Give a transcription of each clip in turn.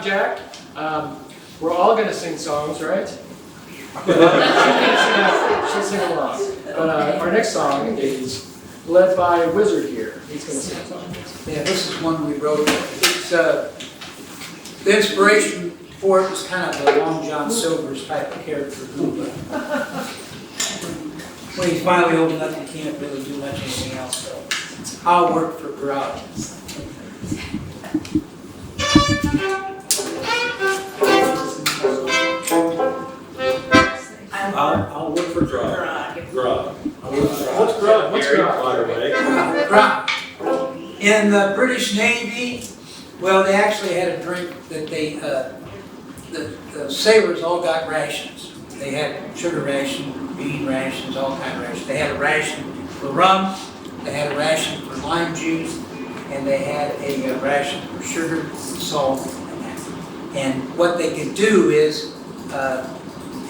Jack. We're all going to sing songs, right? She'll sing along. But our next song is led by a wizard here. He's going to sing a song. Yeah, this is one we wrote. It's, the inspiration for it was kind of a Long John Silver's type of character who, when he's finally old enough, he can't really do much anything else. So I'll work for Grog. I'll look for Grog. Grog. What's Grog? What's Grog? Grog. In the British Navy, well, they actually had a drink that they, the sailors all got rations. They had sugar ration, bean rations, all kind of rations. They had a ration for rum, they had a ration for lime juice, and they had a ration for sugar, salt, and that. And what they could do is,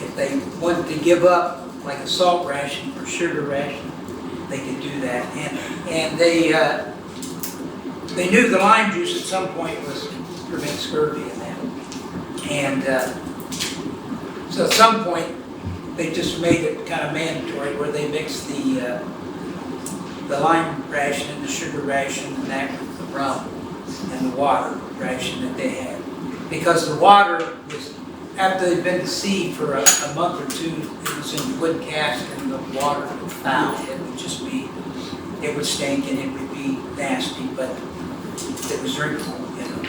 if they wanted to give up like a salt ration or sugar ration, they could do that. And they knew the lime juice at some point was prevent scurvy and that. And so at some point, they just made it kind of mandatory where they mixed the lime ration and the sugar ration and that with the rum and the water ration that they had. Because the water was, after they'd been to sea for a month or two, it was in wood cask and the water would foul. It would just be, it would stink and it would be nasty, but it was drinkable,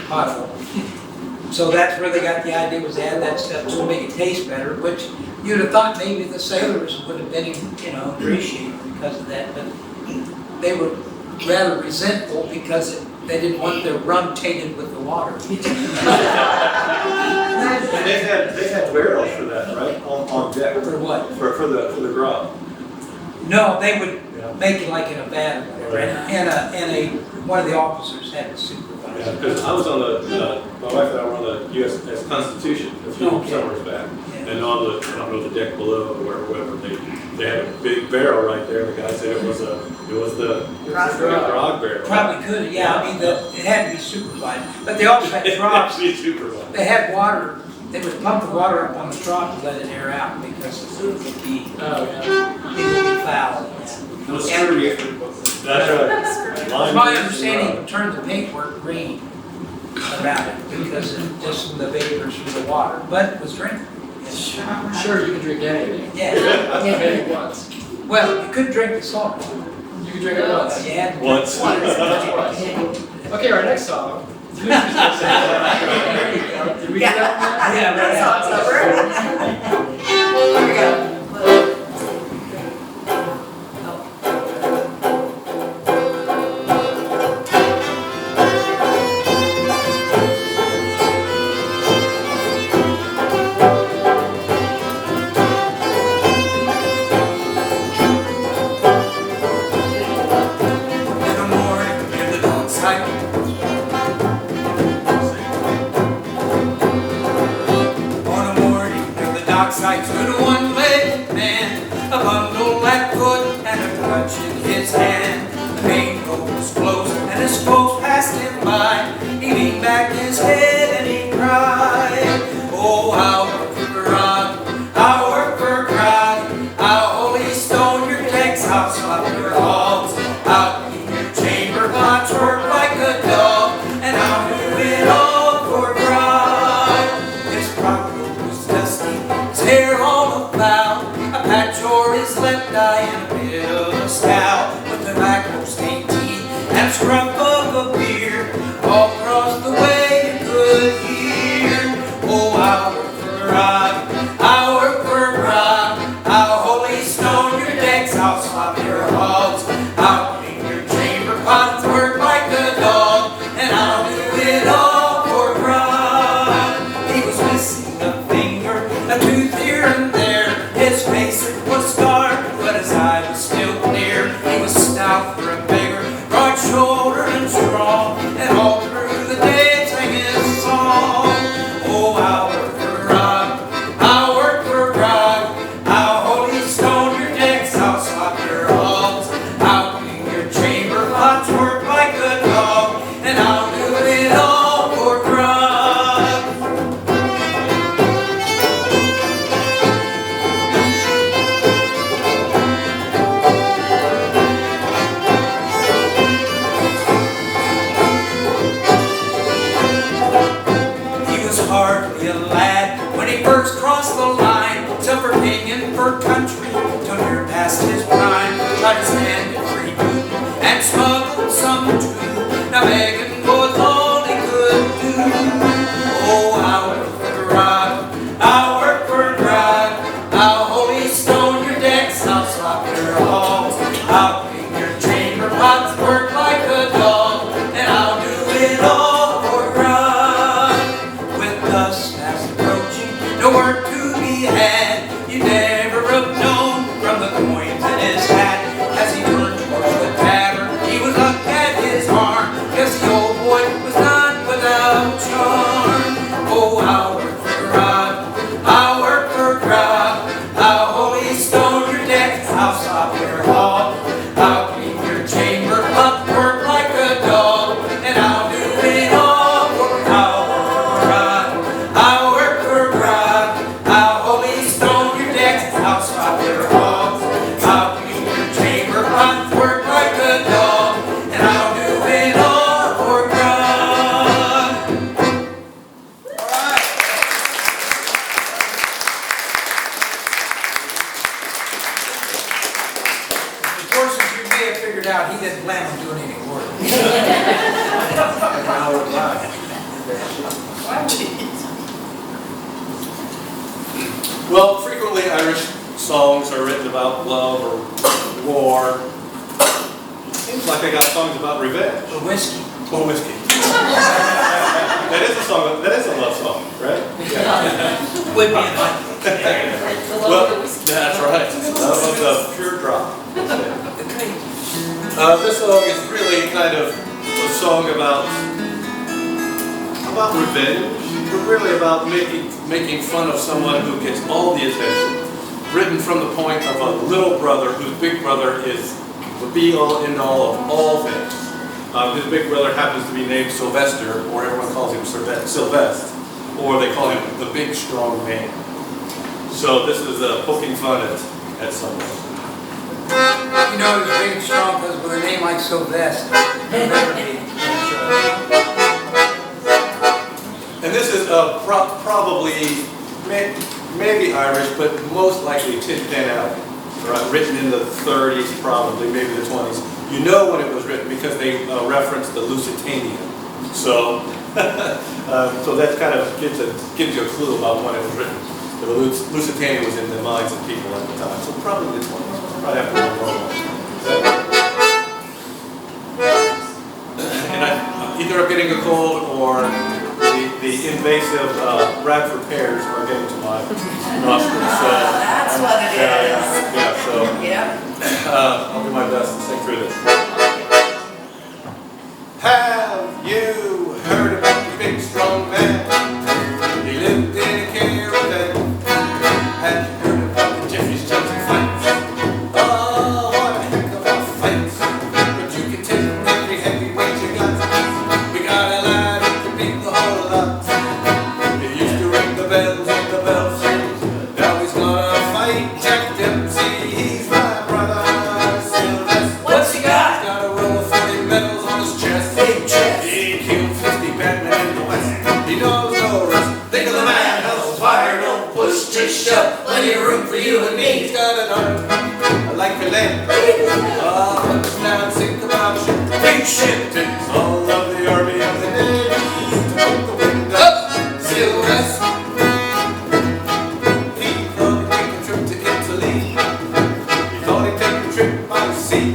potable. So that's where they got the idea, was to add that stuff to make it taste better, which you'd have thought maybe the sailors would have been, appreciated because of that, but they were rather resentful because they didn't want their rum tainted with the water. And they had barrels for that, right, on deck? For what? For the grub. No, they would make it like in a vat or whatever, and one of the officers had to supervise. Yeah, because I was on my wife and I were on the USS Constitution a few summers back. Yeah. And on the, I don't know, the deck below or wherever, they had a big barrel right there. The guy said it was the grog barrel. Probably could, yeah, I mean, it had to be supervised, but they also had troughs. It had to be supervised. They had water, they would pump the water up on the trough to let it air out because it would be, foul. That's right. It's my understanding, it turned the paintwork green around it because of just the vapors from the water, but it was drinkable. I'm sure you can drink anything. Yeah, Maybe once. well, you could drink the salt. You can drink it once. You had to. Once. Okay, our next song. Did we do that? Yeah, That song's over. Here we go. Dockside stood a one-legged man, a bundle at foot and a clutch in his hand. The main road was closed and his folks passed him by. He leaned back his head and he cried, "Oh, I'll work for God, I'll work for God. I'll holy stone your decks, I'll slop your hogs, I'll clean your chamber pots, work like a dog, and I'll do it all for God." His frock coat was dusty, his hair all about, a patch o'er his left eye and a bit of a scowl, with tobacco stained teeth and a scruff of a beard, all across the way you could hear, "Oh, I'll work for God, I'll work for God, I'll holy stone your decks, I'll slop your hogs, I'll clean your chamber pots, work like a dog, and I'll do it all for God." He was missing a finger, a tooth here and there, his face it was scarred, but his eye was still clear. He was stout for a beggar, broad-shouldered and strong, and all through the day sang his song, "Oh, I'll work for God, I'll work for God, I'll holy stone your decks, I'll slop your hogs, I'll clean your chamber pots, work like a dog, and I'll do it all for God." He was hardly a lad when he first crossed the line, suffered hanging for country till near past his prime. Tried his hand at freebooting and smuggled some too. Now begging was all he could do. "Oh, I'll work for God, I'll work for God, I'll holy stone your decks, I'll slop your hogs, I'll clean your chamber pots, work like a dog, and I'll do it all for God." With dust fast approaching, no work to be had, you never have known from the coins in his hat. As he turned towards the tavern, he was up at his arm. Yes, the old boy was not without charm. "Oh, I'll work for God, I'll work for God, I'll holy stone your decks, I'll slop your hog, I'll clean your chamber pot, work like a dog, and I'll do it all for God. I'll work didn't plan on doing any work. Well, frequently Irish songs are written about love or war. Seems like I got songs about revenge. Or whiskey. Or whiskey. That is a song. That is a love song, right? Would be in my Well, that's right. Love of the pure drop. This song is really kind of a song about revenge, but really about making fun of someone who gets all the attention. Written from the point of a little brother whose big brother is the be-all, end-all of all things. His big brother happens to be named Sylvester, or everyone calls him Sylvester, or they call him the big strong man. So this is poking fun at someone. You know, he's big and strong because with a name like Sylvester, he'll never be. And this is probably, maybe Irish, but most likely Tin Pan Alley. Right? Written in the 30s, probably, maybe the 20s. You know when it was written because they referenced the Lusitania. So, so that kind of gives you a clue about when it was written. The Lusitania was in the minds of people at the time. So probably the 20s, right after World War I. And either I'm getting a cold or the invasive Bradford pears are getting to my nostrils. So, That's what it is. Yeah, so Yep. I'll do my best to sing through this. Have you heard about the big strong man? He lived in a caravan. Have you heard about the Jeffries Johnson fights? Oh, what a heck of a fight! But you can take every heavyweight you got. We got a lad who can beat the whole lot. He used to ring the bells and the bells ring. Now he's gonna fight Jack Dempsey. He's my brother, Sylvester. What's he got? He's got a row of 40 medals on his chest. Big chest. He killed 50 Batmen in the West. He knows no rest. Think of the man, hell's fire, don't push, just shove. Plenty of room for you and me. He's got an arm, like a lamb. Understand, think about shit. Big shit, it's all of the army of the navy. To put the wind up, Sylvester. He thought he'd take a trip to Italy. He thought he'd take a trip by the sea.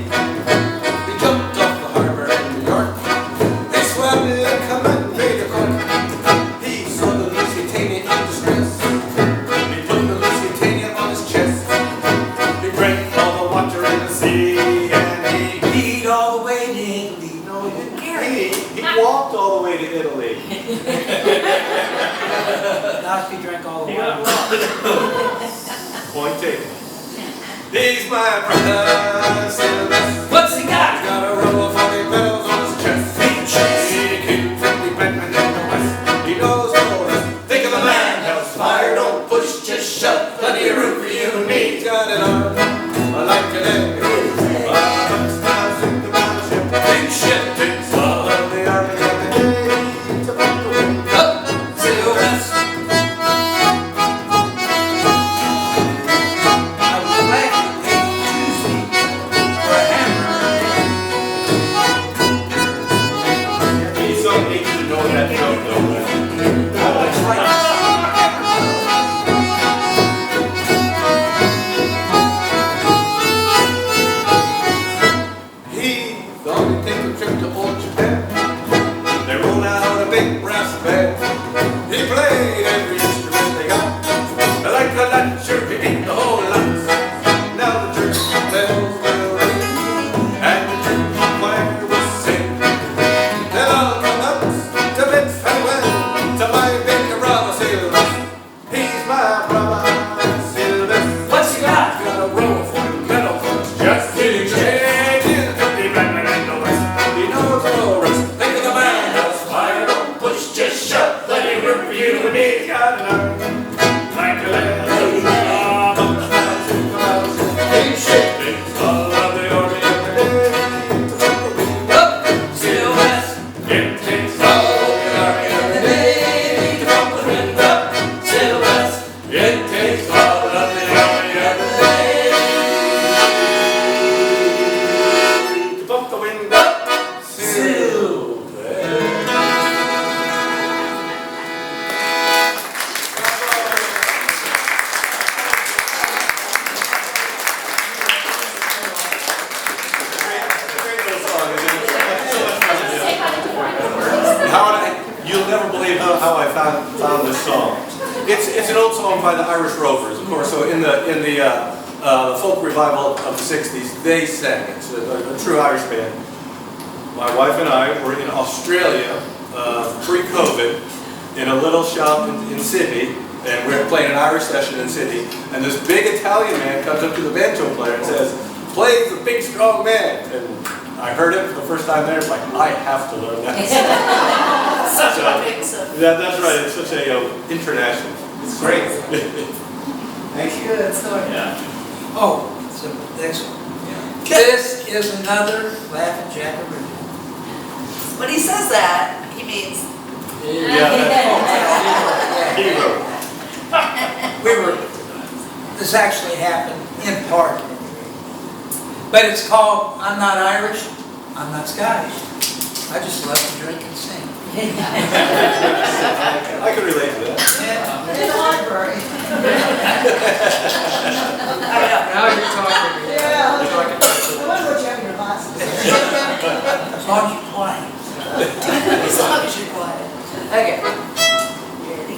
He jumped off the harbor in New York. They swam in a command made a cork. He saw the Lusitania in distress. He put the Lusitania on his chest. He drank all the water in the sea. And he peed all the way to Italy. No, he didn't. He walked all the way to Italy. Not if he drank all the water. Point taken. He's my brother, Sylvester. What's he got? He's got a row of 40 medals on his chest. Big chest. He killed 50 Batmen in the West. He knows no rest. Think of the man, hell's fire, don't push, just shove. Plenty of room for you and me. He's got an arm, like an egg. Think about a ship. Big ship, it's all of the army of the navy. To put the wind up, Sylvester. I would like to pay Tuesday for a hammer. It's an old song by the Irish Rovers, of course. So in the folk revival of the '60s, they sang it. It's a true Irish band. My wife and I were in Australia pre-COVID in a little shop in Sydney, and we were playing an Irish session in Sydney. And this big Italian man comes up to the banjo player and says, "Play the big strong man." And I heard it for the first time there. It's like, I have to learn that. Such a mix of. Yeah, that's right. It's such a international. It's great. Thank you. Good story. Yeah. Oh, so next one. This is another Laughing Jack original. When he says that, he means. Yeah. Hero. This actually happened in part. But it's called I'm Not Irish, I'm Not Scottish. I just love to drink and sing. I can relate to that. In the library. Now you're talking. Yeah. You're talking about I wonder what you have in your glasses. As long as you're quiet. As long as you're quiet. Okay. You ready?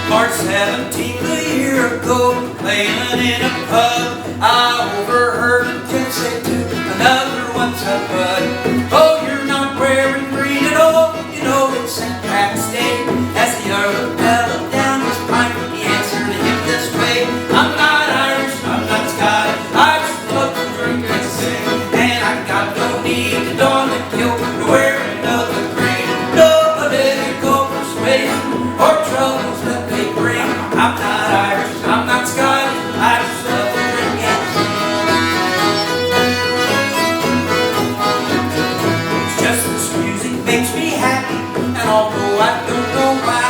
March 17th a year ago, playing in a pub, I overheard a kid say to another "What's up, bud? Oh, you're not wearing green at all. You know it's St. Pat's Day." As the other mellowed down his pipe, he answered him this way: "I'm not Irish, I'm not Scottish. I just love to drink and sing, and I got no need to don the kilt to wear another green. No political persuasion or troubles that they bring. I'm not Irish, I'm not Scottish. I just love to drink and sing." It's just this music makes me happy, and although I don't know why,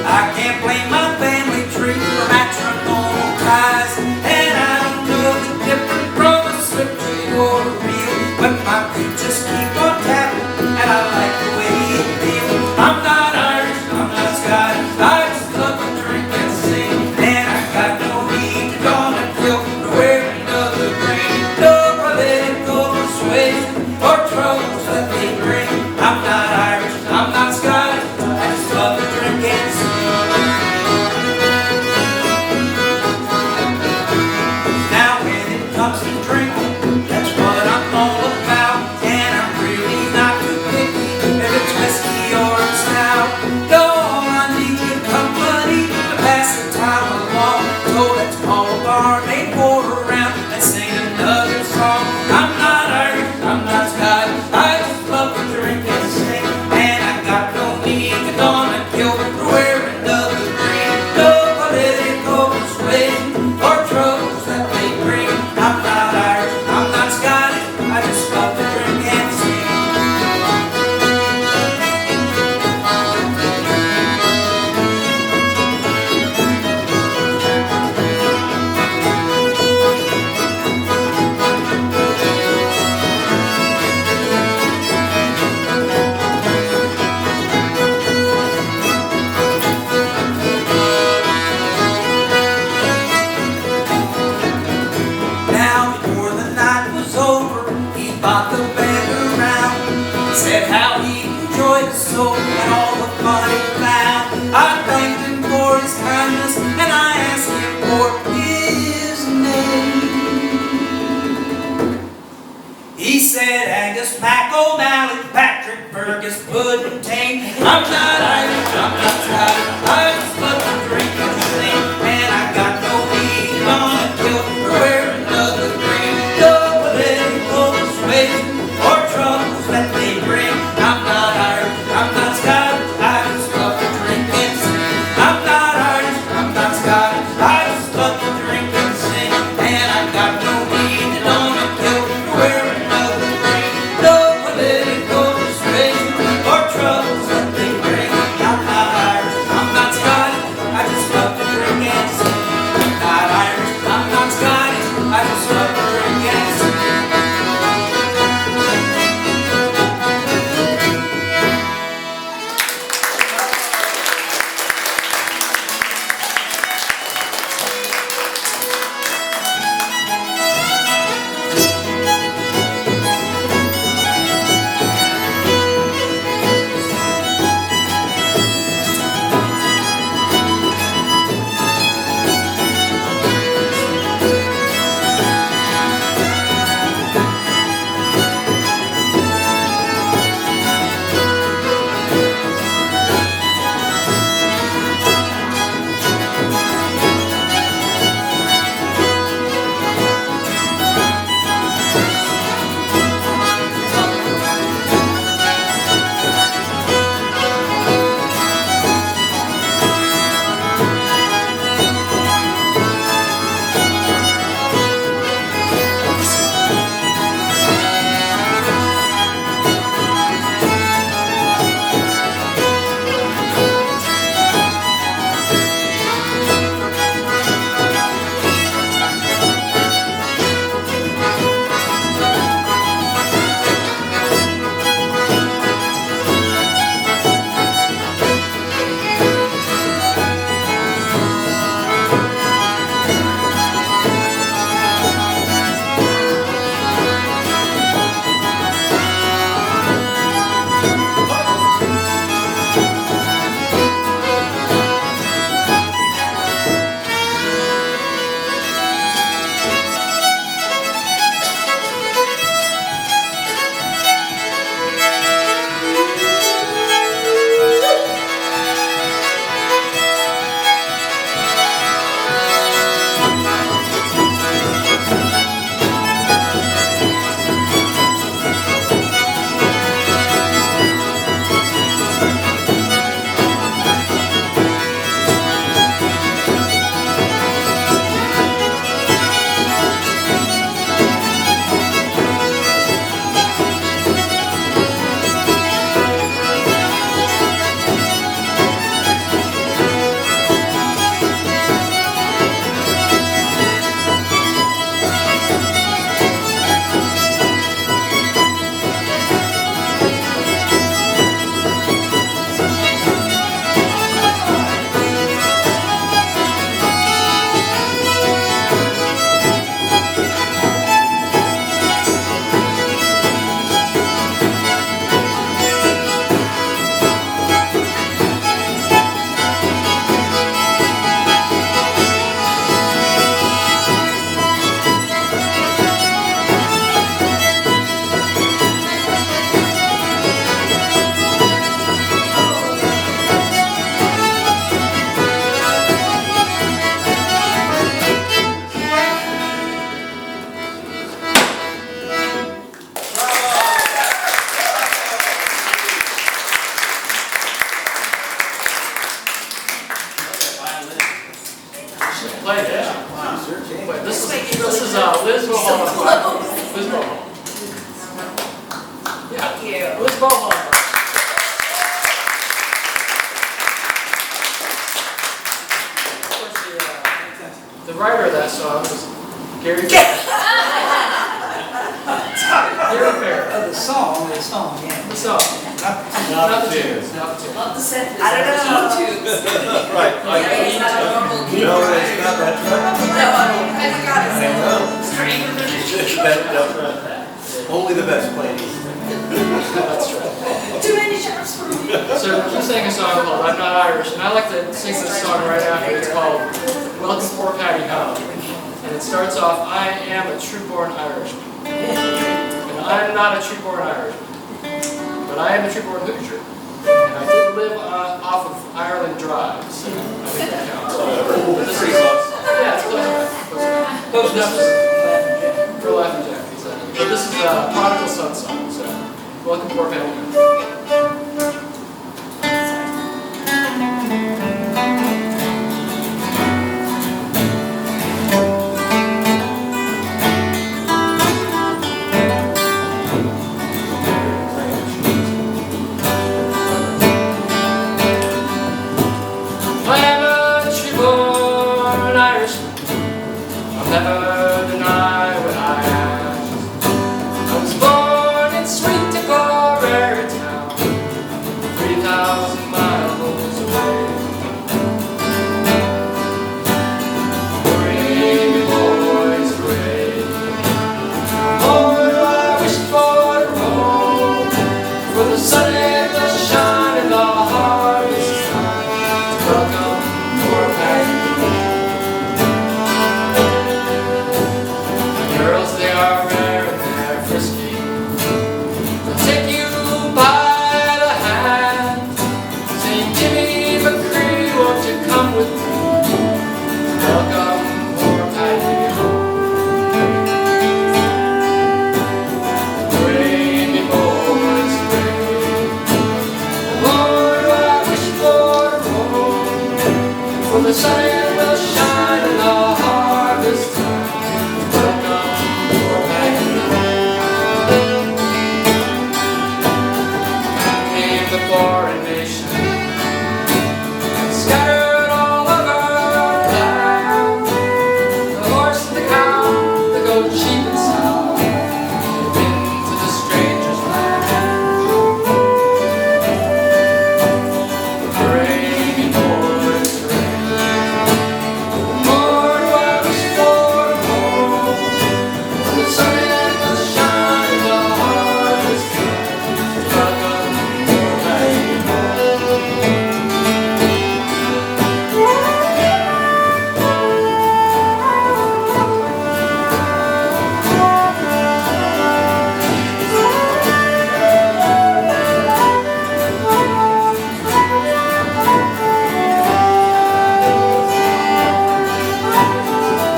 I can't blame my family tree for matrimonial ties. And I don't know the difference from a slip tree or a reel, but my feet just keep on tapping, and I like the way it feels. I'm not Irish, I'm not Scottish. I just love to drink and sing, and I got no need to don a kilt or wear another ring. No political persuasion or troubles that they bring. I'm not Irish, I'm not Scottish. I just love to drink and sing. Now when it comes to drinking, that's what I'm all about, and I'm really not too picky if it's whiskey or it's stout. No, I need good company to pass the time along, so let's call a barmaid, pour around and sing another song. I'm not Irish, I'm not Scottish. I just love to drink and sing, and I got no need to don a kilt or wear another green. No political persuasion or troubles that they bring. I'm not Irish, I'm not Scottish. I just love to drink and sing. Now before the night was over, he bought the band around, said how he enjoyed the soul and all the fun he found. I thanked him for his kindness, and I asked him for his name. He said Angus McO'Malley, Patrick Fergus, Puddington. I'm not Irish, I'm not Scottish. I just love to drink and sing, and I got no need on a kilt or wear another green. No political persuasion or troubles that they bring. I'm not Irish, I'm not Scottish. I just love to drink and sing. I'm not Irish, I'm not Scottish. I just love to drink and sing, and I got no need to don a kilt or wear another green. No political persuasion or troubles 12 on. The writer of that song was Gary Fair. Gary Fair. Oh, the song, yeah. The song. Not the tunes. Not the tunes. Love the set. I don't know. Right. Yeah, it's not a normal key. No, it's not that right. No, I forgot I know. it's strange. That's right. Only the best players. That's right. Too many shirts for me. So he sang a song called I'm Not Irish, and I like to sing this song right after. It's called Welcome Poor Patty Home. And it starts off, I am a true-born Irishman. And I'm not a true-born Irishman. But I am a true-born Hoosier. And I did live off of Ireland Drive, so I think that counts. That's pretty close. Yeah, it's close enough. Close enough. Close enough For Laughing Jack, exactly. But this is a Prodigal Son song, so welcome Poor Patty Home. I am a true-born Irishman. I'll never deny what I am. I was born in sweet Tipperary town, 3,000 miles away. Bring me boys gray. Oh, do I wish for the road, for the sun it will shine in the harvest time. Welcome, poor Patty. Girls, they are rare and they're frisky. They'll take you by the hand, saying, Jimmy McCree, won't you come with me? Welcome, poor Patty home. Bring me boys gray. Oh, do I wish for the road, for the sun it will shine in the harvest time. Welcome, poor Patty home. Came the foreign nation, scattered all over our land. The horse and the cow, the goat, sheep and sow, they've been to the stranger's land. Bring me boys gray. More do I wish for home, for the sun it will shine in the harvest time. Welcome, poor Patty home.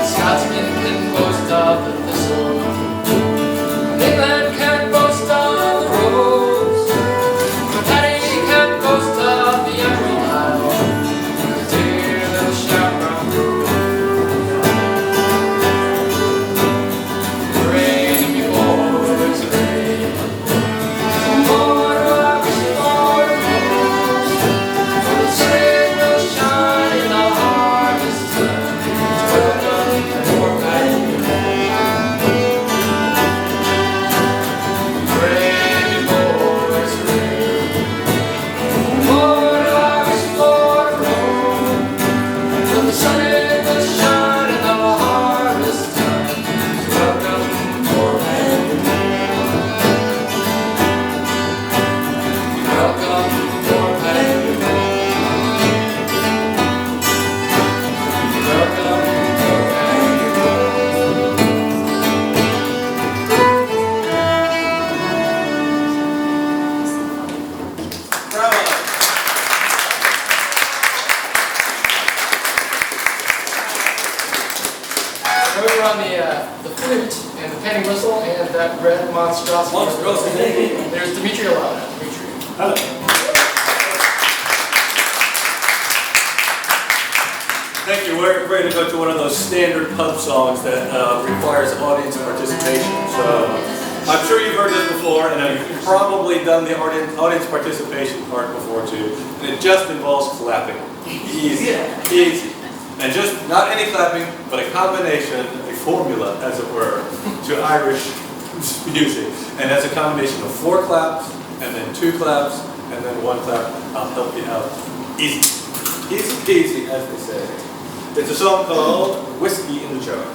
Scotsmen can boast of the thistle, and England can boast of the rose, but Patty can boast of the Emerald Isle, the dear little shamrock rose. Bring me boys gray. More do I wish for the rose, for the sun will shine in the harvest time. Welcome, poor Patty home. Bring me boys gray. More do I wish for the road, for the sun it will shine in the harvest time. Welcome, poor Patty home. Welcome, poor Patty home. Welcome, poor Patty home. Bravo. Now we were on the flute and the penny whistle and that red monstrosity. Monstrosity. There's Dimitri Alana. Dimitri. Hello. Thank you. We're ready to go to one of those standard pub songs that requires audience participation. So I'm sure you've heard this before, and you've probably done the audience participation part before too, and it just involves clapping. Easy, easy. And just not any clapping, but a combination, a formula, as it were, to Irish music. And that's a combination of 4 claps, and then 2 claps, and then 1 clap. I'll help you out. Easy. Easy peasy, as they say. It's a song called Whiskey in the Jar.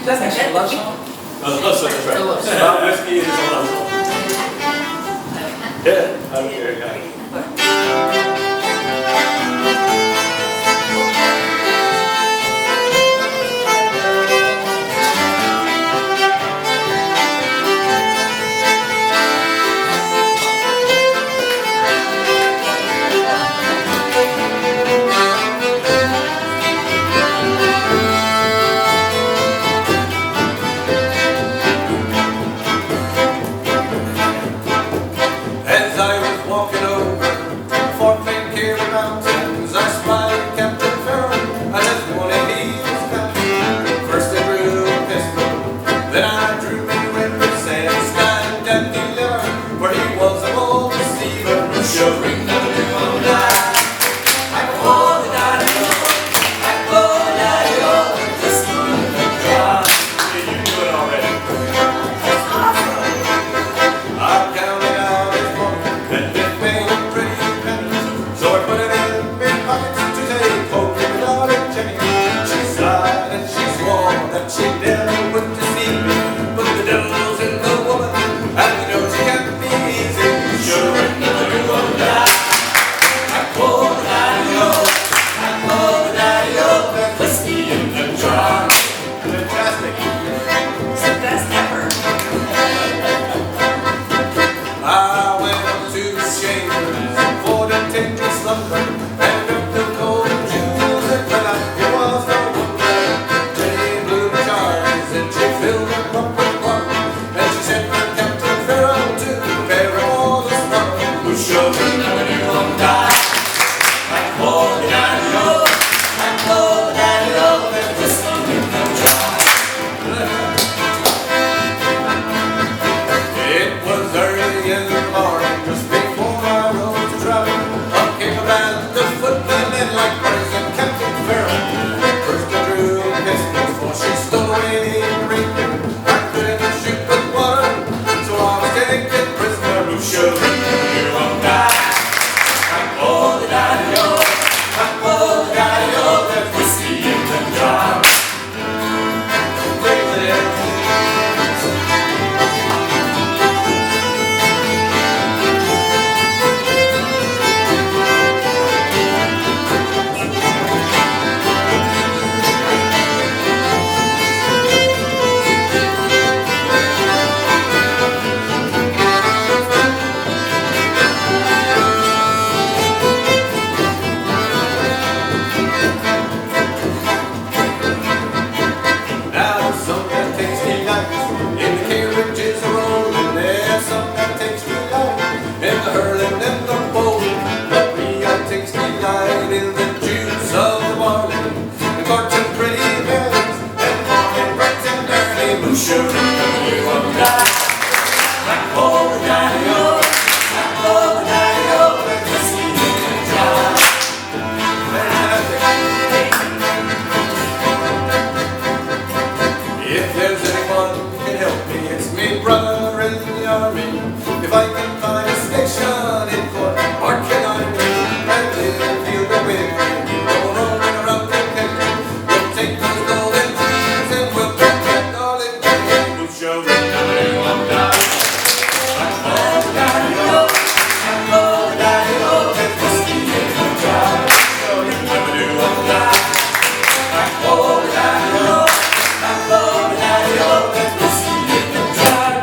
That's actually a love song. A love song, that's right. It's about whiskey and it's a love song. Yeah, I don't care, yeah. As I was walking over Fort McCary Mountains, I spied Captain Farrell, and as one of his captains. First I drew a pistol, then I drew me weapons, and stand at the lever, for he was a bold deceiver. Showing never knew on that. I called the daddy-o, I called the daddy-o, just in the jar. Yeah, you knew it already. I counted out his money, and it made a pretty penny. So I put it in my pockets to take home to my daughter Jenny. She sighed and she swore that she never would deceive me. But the devil's in the woman, and you know she can't be easy. Sure enough, you won't die. I called the daddy-o, I called the daddy-o, there's whiskey in the jar. Fantastic. It's the best ever. I went up to the chambers for to take me slumber, and took the gold jewels and cut out. It was no wonder. Jenny blew the jars and she filled them up with water, and she sent for Captain Farrell to prepare all the slumber. Who showed me never knew on die. I called the daddy-o, I called the daddy-o, there's whiskey in the jar. It was early in the morning, just before I rose to travel. Up came a band of footmen in like birds and Captain Farrell. First I drew a pistol, for she stole away the ring. I couldn't shoot with water, so I was taken prisoner. Who showed me you won't die. I called the daddy-o, I called the daddy-o, there's whiskey in the jar. Now some that takes me night in the carriages are rolling. There's some that takes me light in the hurling and the bowling. But me, that takes me light in the juice of the barley, the courting pretty bells, and morning bright and early. Who showed me you won't die. I called the daddy-o, I called the daddy-o, there's whiskey in the jar. If there's anyone who can help me, it's me brother in the army. If I can find a station in Cork or Killarney, and live field away, roll rolling around the country, we'll take those golden trees and we'll put that all in day. We'll show them they won't die. I call the daddy-o, I call the daddy-o, there's whiskey in the jar. Show them never do won't die. I call the daddy-o, I call the daddy-o, there's whiskey in the jar.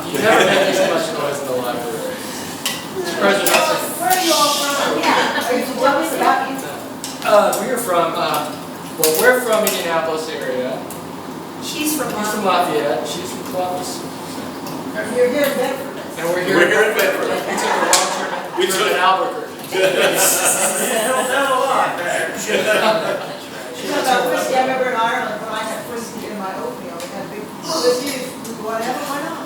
You've never made this much noise in the library. Surprised you're not saying. Where are you all from? Yeah. Are you tell us about you? We're from, we're from Indianapolis area. She's from He's from Lafayette. Lafayette, she's from Columbus. You're here in Bedford. And we're here. We're here in Bedford. We took a long trip We trip took- in Albuquerque. You know about whiskey, I remember in Ireland, when I had whiskey in my oatmeal, we had big whiskey, whatever, why not?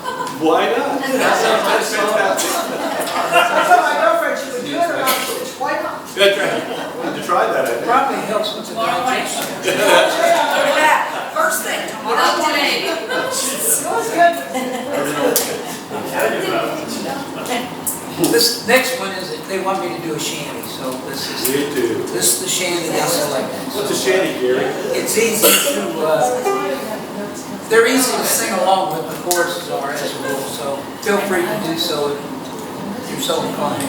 Why not? That sounds like That's fun. fantastic. I told my girlfriend she would do it, and I said, why not? That's right. We'll have to try that, I think. Probably helps with the digestion. Look at that, first thing, tomorrow morning. It was good. This next one is, they want me to do a shanty, so this is the shanty they selected. What's a shanty, Gary? It's easy to, they're easy to sing along with, the choruses are as a rule, so feel free to do so if you're so inclined.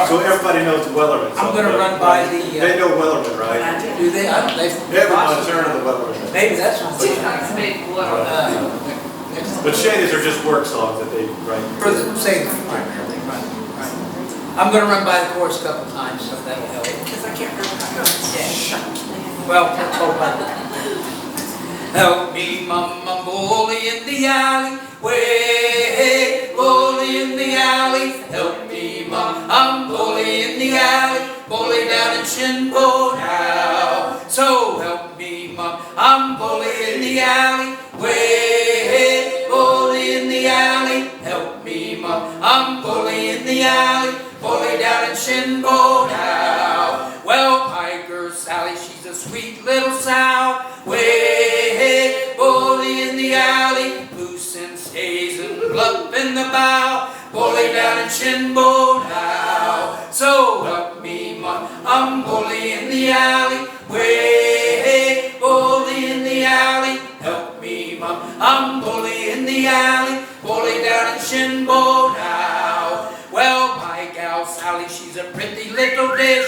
So everybody knows the Wellerman song. I'm gonna run by the, They know Wellerman, right? do they, I don't, Everyone's heard of the Wellerman. maybe that's one. But shanties are just work songs that they write. For the same primarily, right. I'm gonna run by the chorus a couple times, so that'll help. Because I can't remember how it goes. Yeah. Well, hold on. Help me, mama, bully in the alley, way, bully in the alley. Help me, mama, I'm bully in the alley, bully down in Shinbo now. So help me, mama, I'm bully in the alley, way, bully in the alley. Help me, mama, I'm bully in the alley, bully down in Shinbo now. Well, Tiger Sally, she's a sweet little sow. Way, bully in the alley, loose and stays and bluff in the bow. Bully down in Shinbo now. So help me, ma, I'm bully in the alley. Way, bully in the alley. Help me, ma, I'm bully in the alley. Bully down in Shinbo now. Well, my gal Sally, she's a pretty little dish.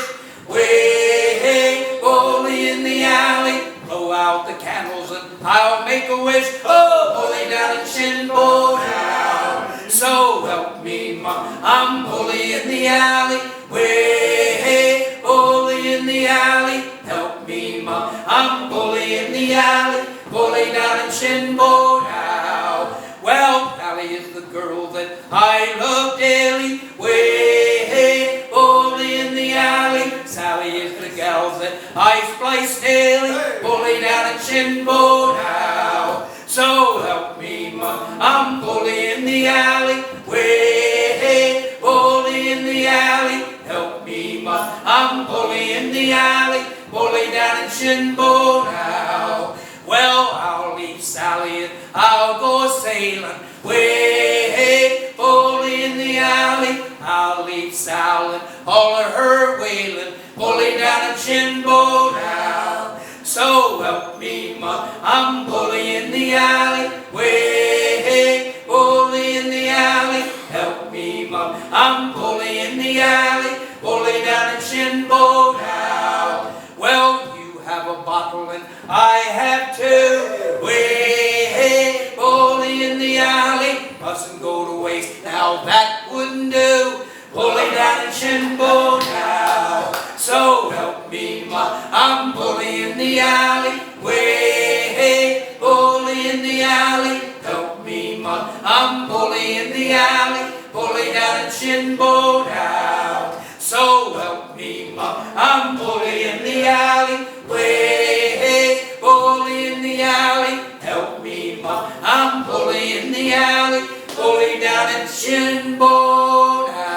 Way, bully in the alley. Blow out the candles and I'll make a wish. Oh, bully down in Shinbo now. So help me, ma, I'm bully in the alley. Way, bully in the alley. Help me, ma, I'm bully in the alley. Bully down in Shinbo now. Well, Sally is the girl that I love daily. Way, bully in the alley. Sally is the gal that I splice daily. Bully down in Shinbo now. So help me, ma, I'm bully in the alley. Way, bully in the alley. Help me, ma, I'm bully in the alley. Bully down in Shinbo now. Well, I'll leave Sally and I'll go sailing. Way, bully in the alley. I'll leave Sally and all of her wailing. Bully down in Shinbo now. So help me, ma, I'm bully in the alley. Way, bully in the alley. Help me, ma, I'm bully in the alley. Bully down in Shinbo now. Well, you have a bottle and I have two. Way, bully in the alley. Mustn't go to waste, now that wouldn't do. Bully down in Shinbo now. So help me, ma, I'm bully in the alley. Way, bully in the alley. Help me, ma, I'm bully in the alley. Bully down in Shinbo now. So help me, ma, I'm bully in the alley. Way, bully in the alley. Help me, ma, I'm bully in the alley. Bully down in Shinbo now.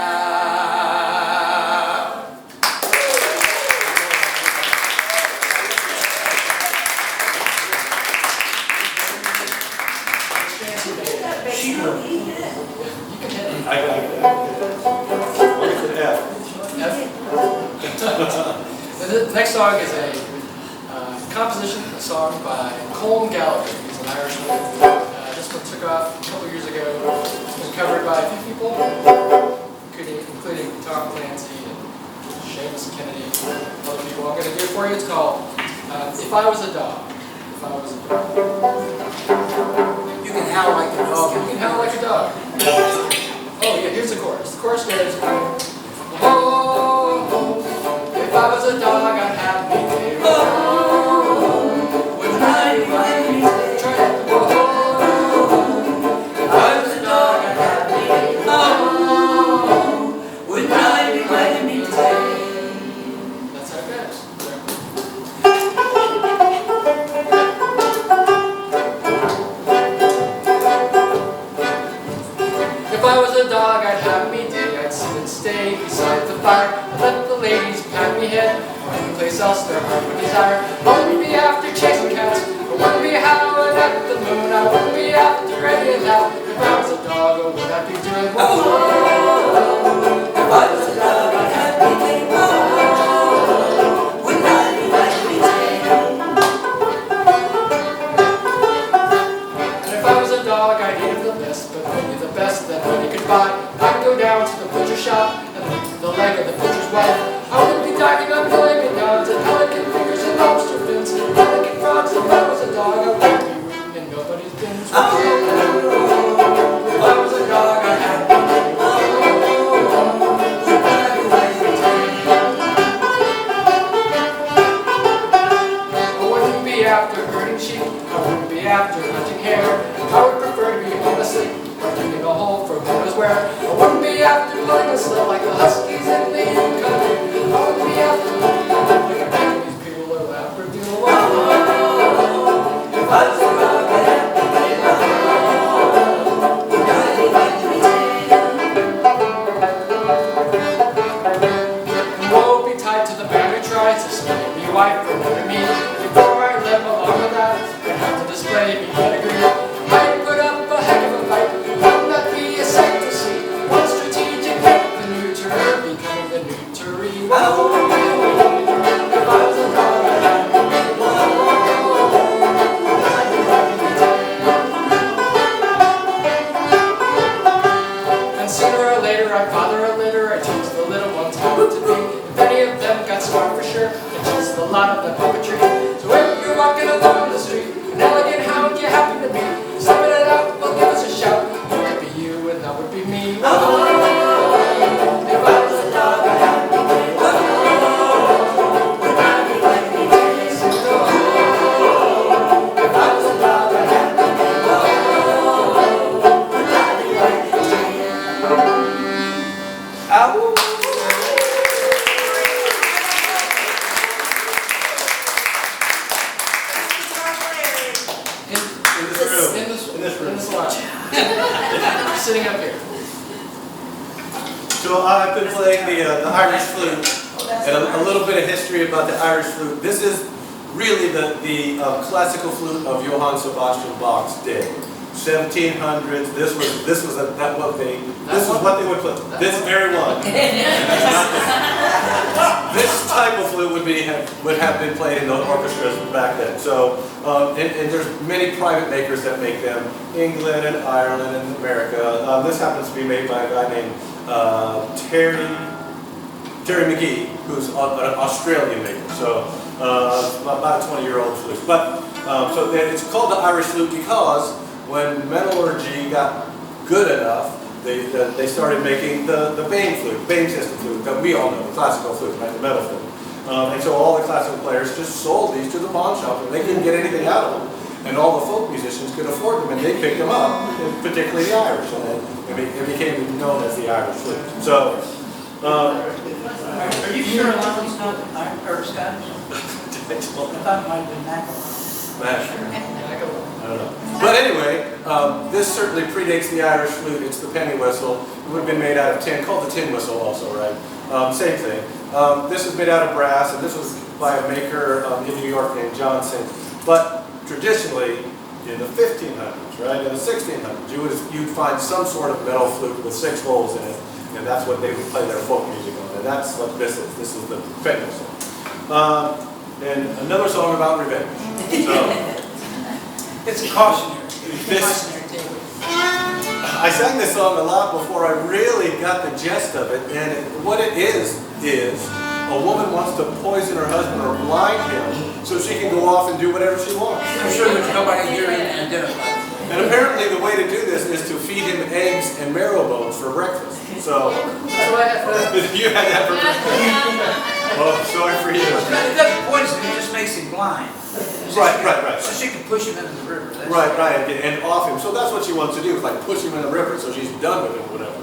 I like that. What is an F? The next song is a composition, a song by Colm Gallagher. He's an Irishman. This one took off a couple years ago. It was covered by a few people, including Tom Clancy and Seamus Kennedy, and other people. I'm going to do it for you. It's called If I Was a Dog. If I Was a Dog. You can howl like a dog. You can howl like a dog. Oh yeah, here's the chorus. The chorus goes, oh, if I was a dog, I'd have me there. Oh, would I be I was a dog, I'd have me day. I'd sit and stay beside the fire. I'd let the ladies pat me head. Any place else their heart would desire. I wouldn't be after chasing cats. I wouldn't be howling at the moon. I wouldn't be after any of that. If I was a dog, oh, would I be doing? Whoa. If I was a dog, I'd have me day. Whoa. Wouldn't I be like me day? And if I was a dog, I'd eat of the best, but only the best that money could buy. I'd go down to the butcher shop and lick the leg of the butcher's wife. I would be diving up pelican guns and pelican fingers and lobster fins, pelican frogs. If I was a dog, I wouldn't be rooting in nobody's bins. If I was a dog, I'd have me day. I wouldn't be after herding sheep. I wouldn't be after hunting hare. I would prefer to be home asleep, or digging a hole for who knows where. I wouldn't be after pulling a slip like the huskies in the country. I wouldn't be after like a these people are Labrador. If I was a dog, I'd have to be and woe betide to the man who tries to slay me wife for another me. Before I live along with that, I'd have to display me pedigree. I'd put up a heck of a fight, wouldn't that be a sight to see? One strategic hit, the neuterer becoming the neutery. Whoa. If I was a dog, I'd have to be and sooner or later I'd father a litter, I'd teach the little ones how to be. If any of them got smart for sure, I'd teach the lot of the puppetry. So if you're walking along the street, an elegant hound you happen to be, stepping it out, well give us a shout. It would be you and that would be me. If I was a dog, I'd have to be. Would I be like me days ago? If I was a dog, I'd have to be. Would I be like me days? Ow. In this lodge. Sitting up here. So I've been playing the Irish flute, and a little bit of history about the Irish flute. This is really the classical flute of Johann Sebastian Bach's day. 1700s. This was what they would play. This very one. This type of flute would have been played in the orchestras back then. So and there's many private makers that make them. England and Ireland and America. This happens to be made by a guy named Terry McGee, who's an Australian maker. So about a 20-year-old flute. But so it's called the Irish flute because when metallurgy got good enough, they started making the Bain system flute that we all know, the classical flute, right, the metal flute. And so all the classical players just sold these to the pawn shop, and they couldn't get anything out of them. And all the folk musicians could afford them, and they picked them up, particularly the Irish, and it became known as the Irish flute. So, Are you sure London's not or Scottish? I thought it might have been Macklemore. I don't know. But anyway, this certainly predates the Irish flute. It's the penny whistle. It would have been made out of tin, called the tin whistle also, right? Same thing. This is made out of brass, and this was by a maker in New York named Johnson. But traditionally, in the 1500s, right, in the 1600s, you'd find some sort of metal flute with 6 holes in it, and that's what they would play their folk music on. And that's what this is. This is the penny whistle. And another song about revenge. So, It's a cautionary. I sang this song a lot before I really got the gist of it, and what it is a woman wants to poison her husband or blind him so she can go off and do whatever she wants. I'm sure there's nobody here to identify. And apparently the way to do this is to feed him eggs and marrow bones for breakfast. So, you had that for breakfast. Oh, sorry for you. It doesn't poison him, it just makes him blind. Right. So she can push him into the river. Right, and off him. So that's what she wants to do, is like push him in the river so she's done with him, whatever.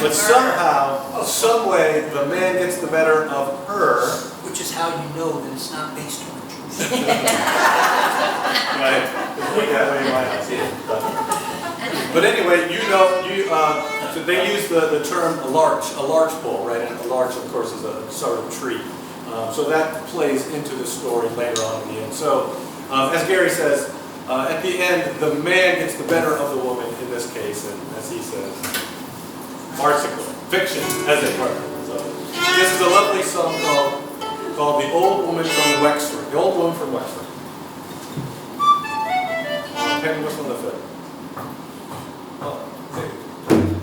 But somehow, some way, the man gets the better of her. Which is how you know that it's not based on truth. Right. Yeah, way in my house, yeah. But anyway, So they use the term a larch pole, right? And a larch, of course, is a sort of tree. So that plays into the story later on in the end. So, as Gary says, at the end, the man gets the better of the woman in this case, and as he says, farcical, fiction, as it were. So, this is a lovely song called The Old Woman from Wexford. The Old Woman from Wexford. Penny whistle on the fiddle. Oh, see.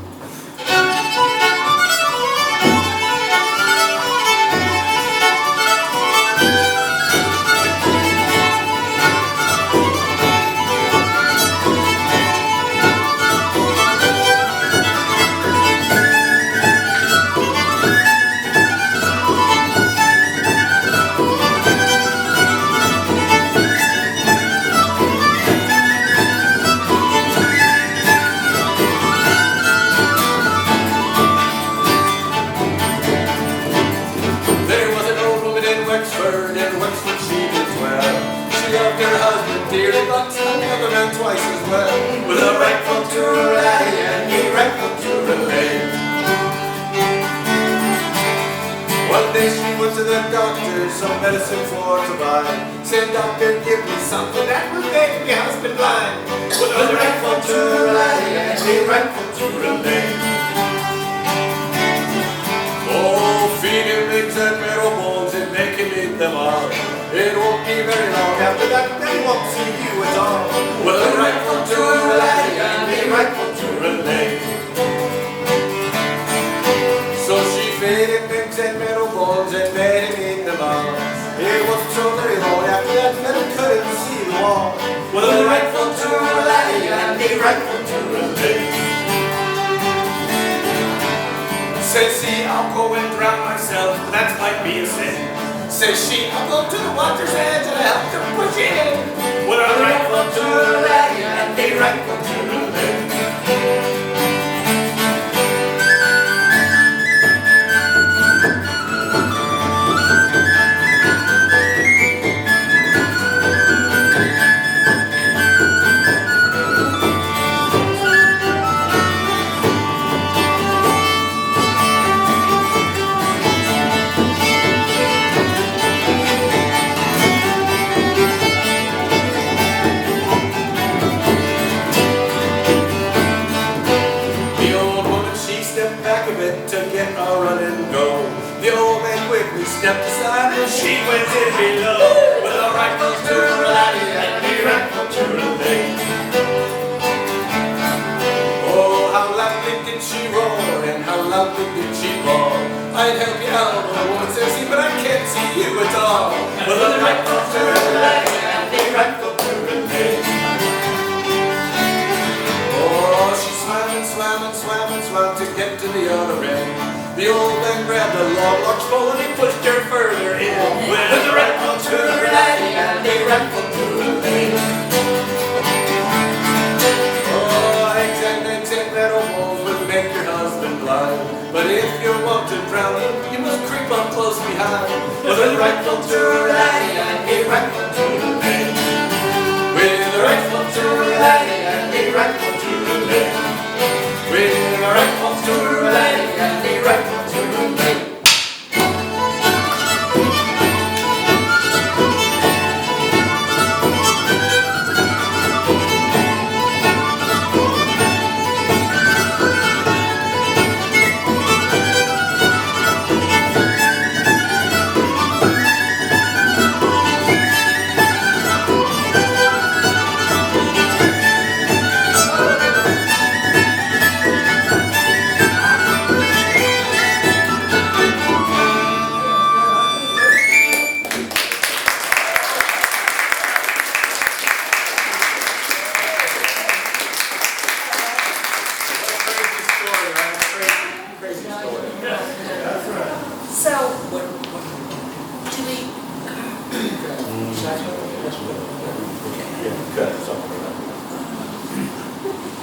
Twice as well, with a rifle to her eye and a rifle to her leg. One day she went to the doctor, some medicine for to buy. Said, doctor, give me something that will make me husband blind. With a rifle to her eye and a rifle to her leg. Oh, feed him eggs and marrow bones and make him eat them all. It won't be very long after that they won't see you at all. With a rifle to her eye and a rifle to her leg. So she fed him eggs and marrow bones and made him eat them all. It wasn't so very long after that that he couldn't see the wall. With a rifle to her eye and a rifle to her leg. Says she, I'll go and drown myself, but that might be a sin. Says she, I'll go to the water's edge and I'll help to push it in. With a rifle to her leg and a rifle to her leg. Stepped aside and she went in below. With a rifle to her eye and a rifle to her leg. Oh, how loudly did she roar and how loudly did she bawl. I'd help you out, old woman, says he, but I can't see you at all. With a rifle to her eye and a rifle to her leg. Oh, she swam and swam and swam and swam to get to the other end. The old man grabbed a long larch pole and he pushed her further in. With a rifle to her eye and a rifle to her leg. Oh, eggs and metal bones would make your husband blind. But if you want to drown him, you must creep on close behind. With a rifle to her eye and a rifle to her leg. With a rifle to her eye and a rifle to her leg. With a rifle to her eye and a rifle to her leg.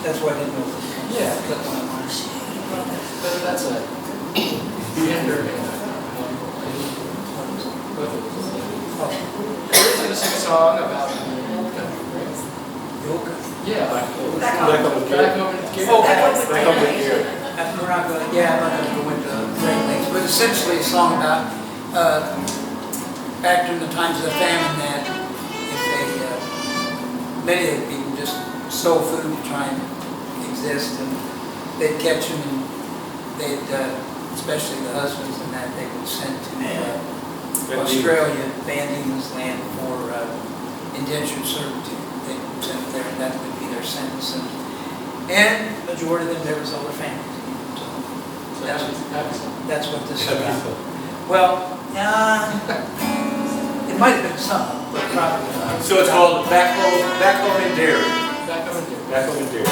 That's why I didn't know. Yeah. That's a gender. We're going to sing a song about Yoga. yeah, Back over here. back over to Oh, Gary. Back over here. not gonna go into great lengths, but essentially a song about, back during the times of the famine, that if many of the people just stole food to try and exist, and they'd catch them, and they'd, especially the husbands and that, they would send to Australia, Van Diemen's Land, for indentured servitude. They would send there, and that would be their sentence. And majority of them never saw their families. So that's what this is about. Well, it might have been some, but probably not. So it's called Back Home in Dairy. Back over there. Back Home in Dairy.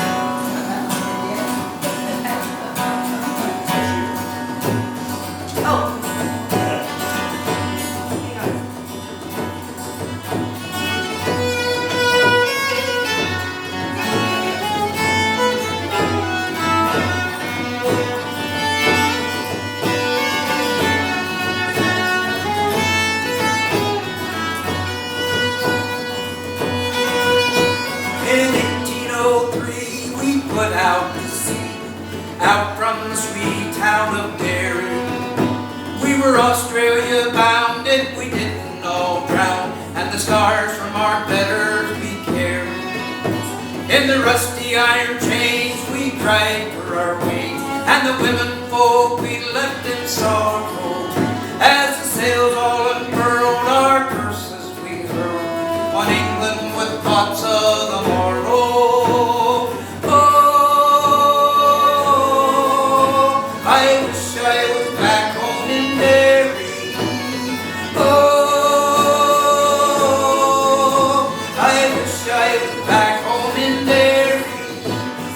Oh. In 1803 we put out to sea, out from the sweet town of Derry. We were Australia bound and we didn't all drown, and the scars from our betters we carried. In the rusty iron chains we cried for our wings, and the women folk we left in sorrow. As the sails all unfurled, our curses we hurled on England with thoughts of the morrow. Oh, I wish I was back home in Derry. Oh, I wish I was back home in Derry.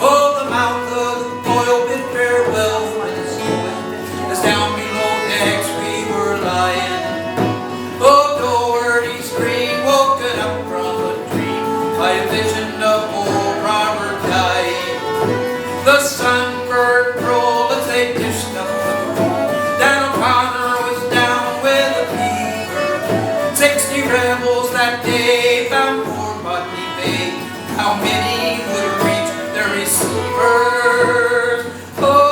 Oh, the mouth of the boil bid farewell for this moment, as down below decks we were lying. Oh, Doherty screamed, woken up from a dream by a vision of old Robert dying. The sunbird rolled as they dished up the road. Dan O'Connor was down with a fever. 60 rebels that day found poor Botany Bay. How many would reach their receivers? Oh,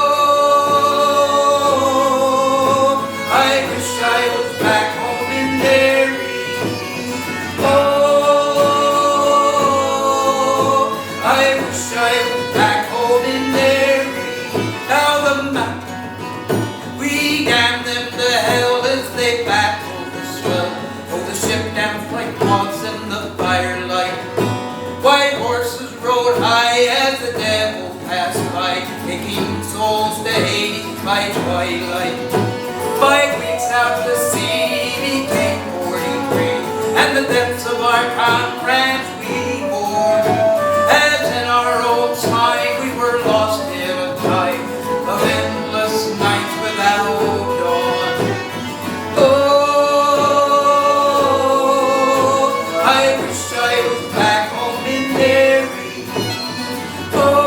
I wish I was back home in Derry. Oh, I wish I was back home in Derry. Now the mountain, we damned them to hell as they battled the swell. Oh, the ship danced like moths in the firelight. White horses rode high as the devil passed by, taking souls to Hades by twilight. 5 weeks out to sea became 43, and the deaths of our comrades we mourned. As in our old time we were lost in a tide of endless nights without dawn. Oh, I wish I was back home in Derry. Oh,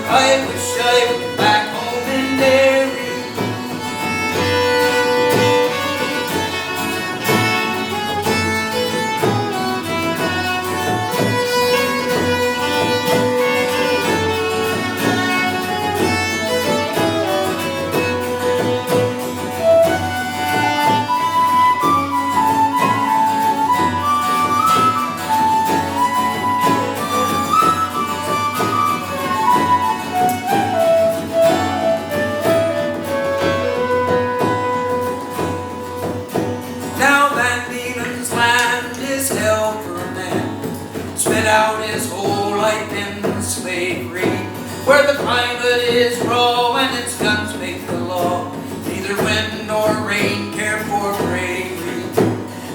I wish I was back home in Derry. Now Van Diemen's Land is hell for a man, spent out his whole life in slavery, where the climate is raw and its guns make the law. Neither wind nor rain care for bravery.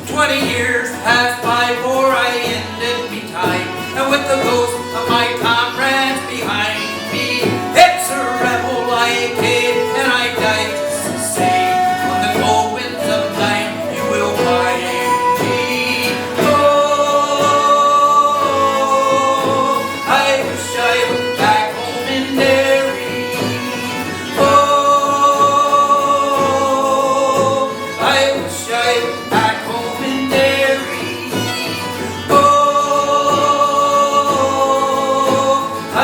20 years passed by before I ended me time, and with the ghost of my comrades behind me, it's a rebel I came and I died just the same. On the cold winds of night you will find me. Oh, I wish I was back home in Derry. Oh, I wish I was back home in Derry. Oh, I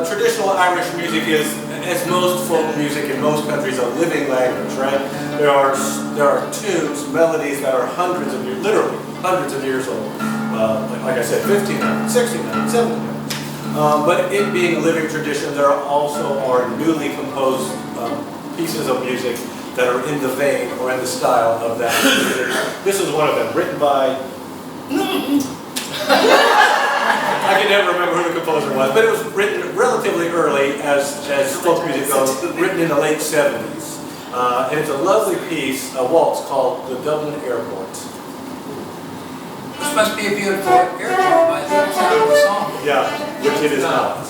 Traditional Irish music is, as most folk music in most countries, a living language, right? There are tunes, melodies that are hundreds of years, literally hundreds of years old. Like I said, 1500, 1600, 1700. But it being a living tradition, there also are newly composed pieces of music that are in the vein or in the style of that music. This is one of them, written by... I can never remember who the composer was, but it was written relatively early as folk music goes, written in the late 70s. And it's a lovely piece, a waltz called The Dublin Airport. This must be a beautiful airport by the sound of the song. Yeah, which it is not.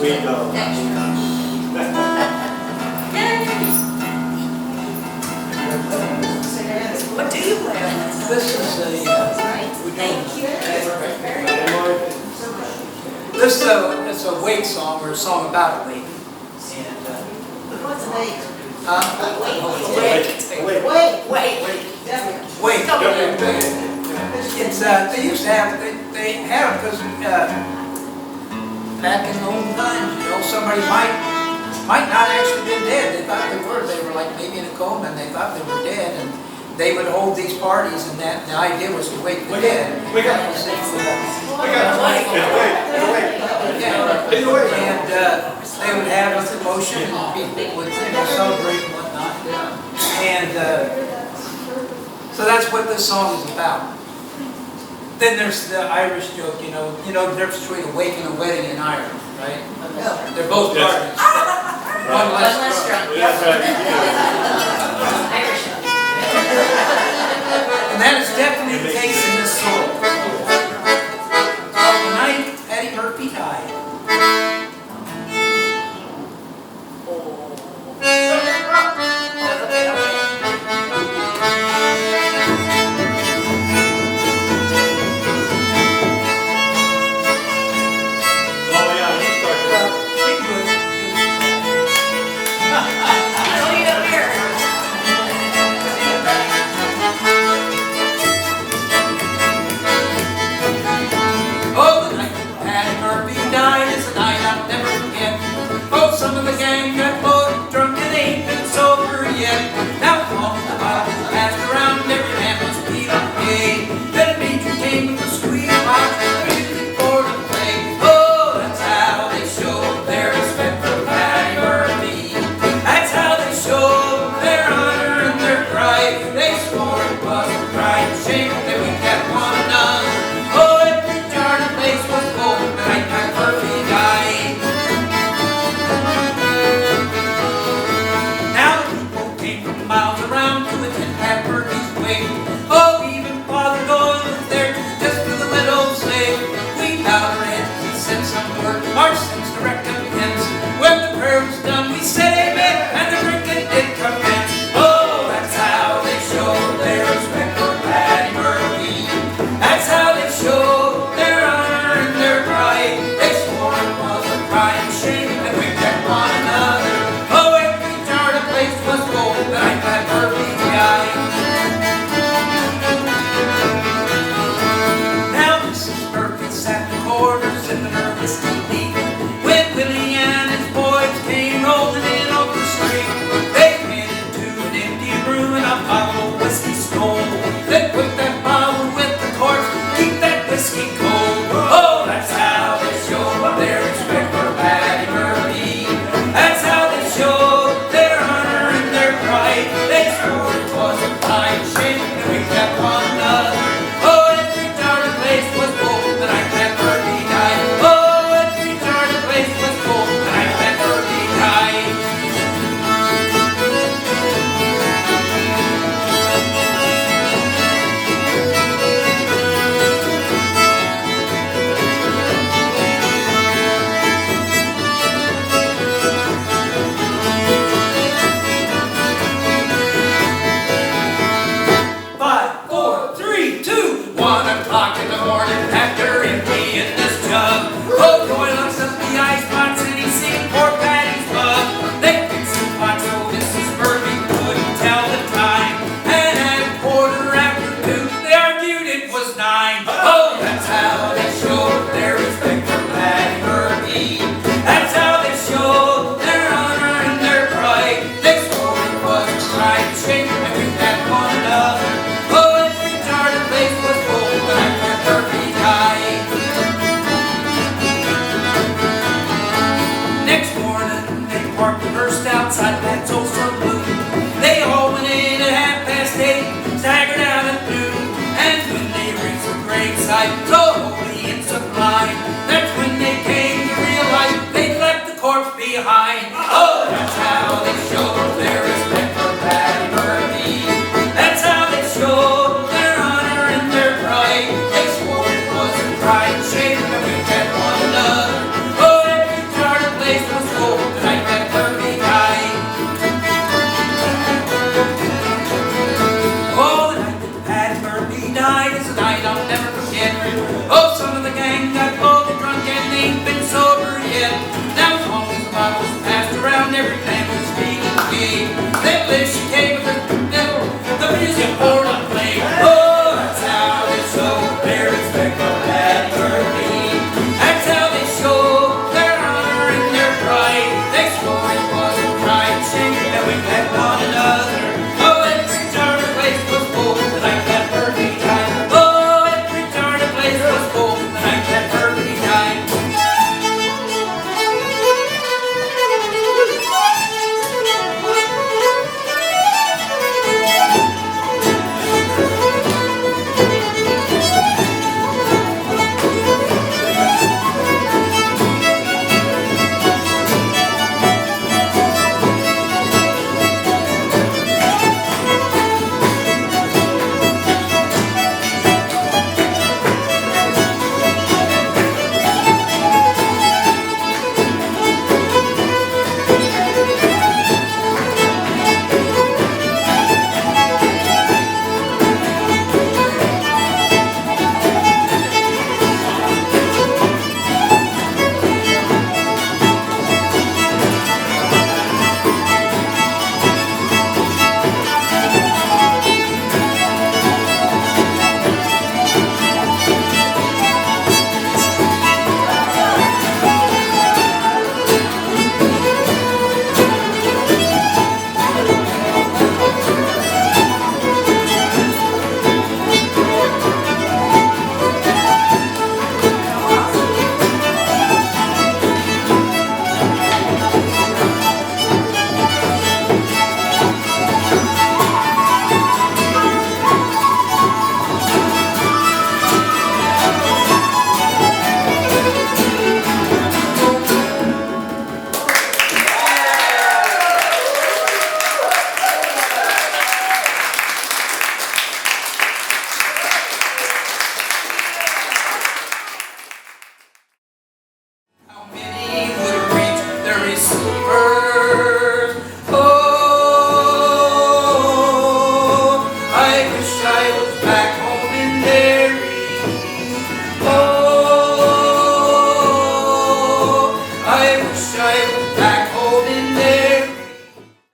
We know. What do you play on this? This is a, Thank you. this is a wake song, or a song about a wake. And What's an eight? Wait. It's, they used to have, they had them because, back in the old times, you know, somebody might not actually been dead. They thought they were like maybe in a coma and they thought they were dead, and they would hold these parties, and that, the idea was to wake the dead. And they would have a promotion, and people would celebrate and whatnot. And so that's what this song is about. Then there's the Irish joke, you know the difference between a wake and a wedding in Ireland, right? They're both parties. One less drunk. And that is definitely the case in this song. On the night Eddie Murphy died. Some of the gang got both drunk and ain't been sober yet. Now all the bottles passed around, every man was beat up gay. Then a major came with a squeeze box, music for to play. Oh, that's how they show their respect for Patty Murphy. That's how they show their honor and their pride. They swore it was a pride and shame that we kept one another. Oh, every darn place was full the night that Murphy died. Miles around to attend Pat Murphy's wake. Oh, even Father Doyle was there just for the widow's sake. We bowed our heads, we said some word, our sins to recompense. When the prayer was done, we said amen, and the drinking did commence. Oh, that's how they show their respect for Patty Murphy. That's how they show their honor and their pride. They swore it was a pride and shame, and we kept one another. Oh, every jar of place was full. Pat Murphy died. Now Mrs. Murphy sat in the corner sipping her whiskey neat. When Willie and his boys came rolling in over the street, they made it to an empty room and a bottle of whiskey stole. They put that bottle with the corpse, keep that whiskey cold. Oh, that's how they show their respect for Patty Murphy. That's how they show their honor and their pride. They swore it was a fine shame and we kept one another. Oh, every darn place was full the night that Murphy died. Oh, every darn place was full the night that Murphy died. In the morning after emptying this jug. Oh, Roy looks up the icebox and he seen poor Patty's bug. They fixed the pot so Mrs. Murphy couldn't tell the time. And at a quarter after 2, they argued it was 9. Oh, that's how they show their respect for Patty Murphy. That's how they show their honor and their pride. They swore it was a pride and shame and we had one another. Oh, every darn place was full. Next morning, they parked the hearse outside Pat's old saloon. They all went in at 8:30, staggered out at noon. And when they reached the graveside, so holy and sublime, that's when they came to realize they'd left the corpse behind. Oh, that's how they show their respect for Patty Murphy. That's how they show their honor and their pride. They swore it was a pride and shame that we kept one another. Oh, every darn place was full the night that Murphy died. Oh, the night that Patty Murphy died is a night I'll never forget. Oh, some of the gang got both drunk and ain't been sober yet. Now as long as the bottles passed sleepers. Oh, I wish I was back home in Derry. Oh, I wish I was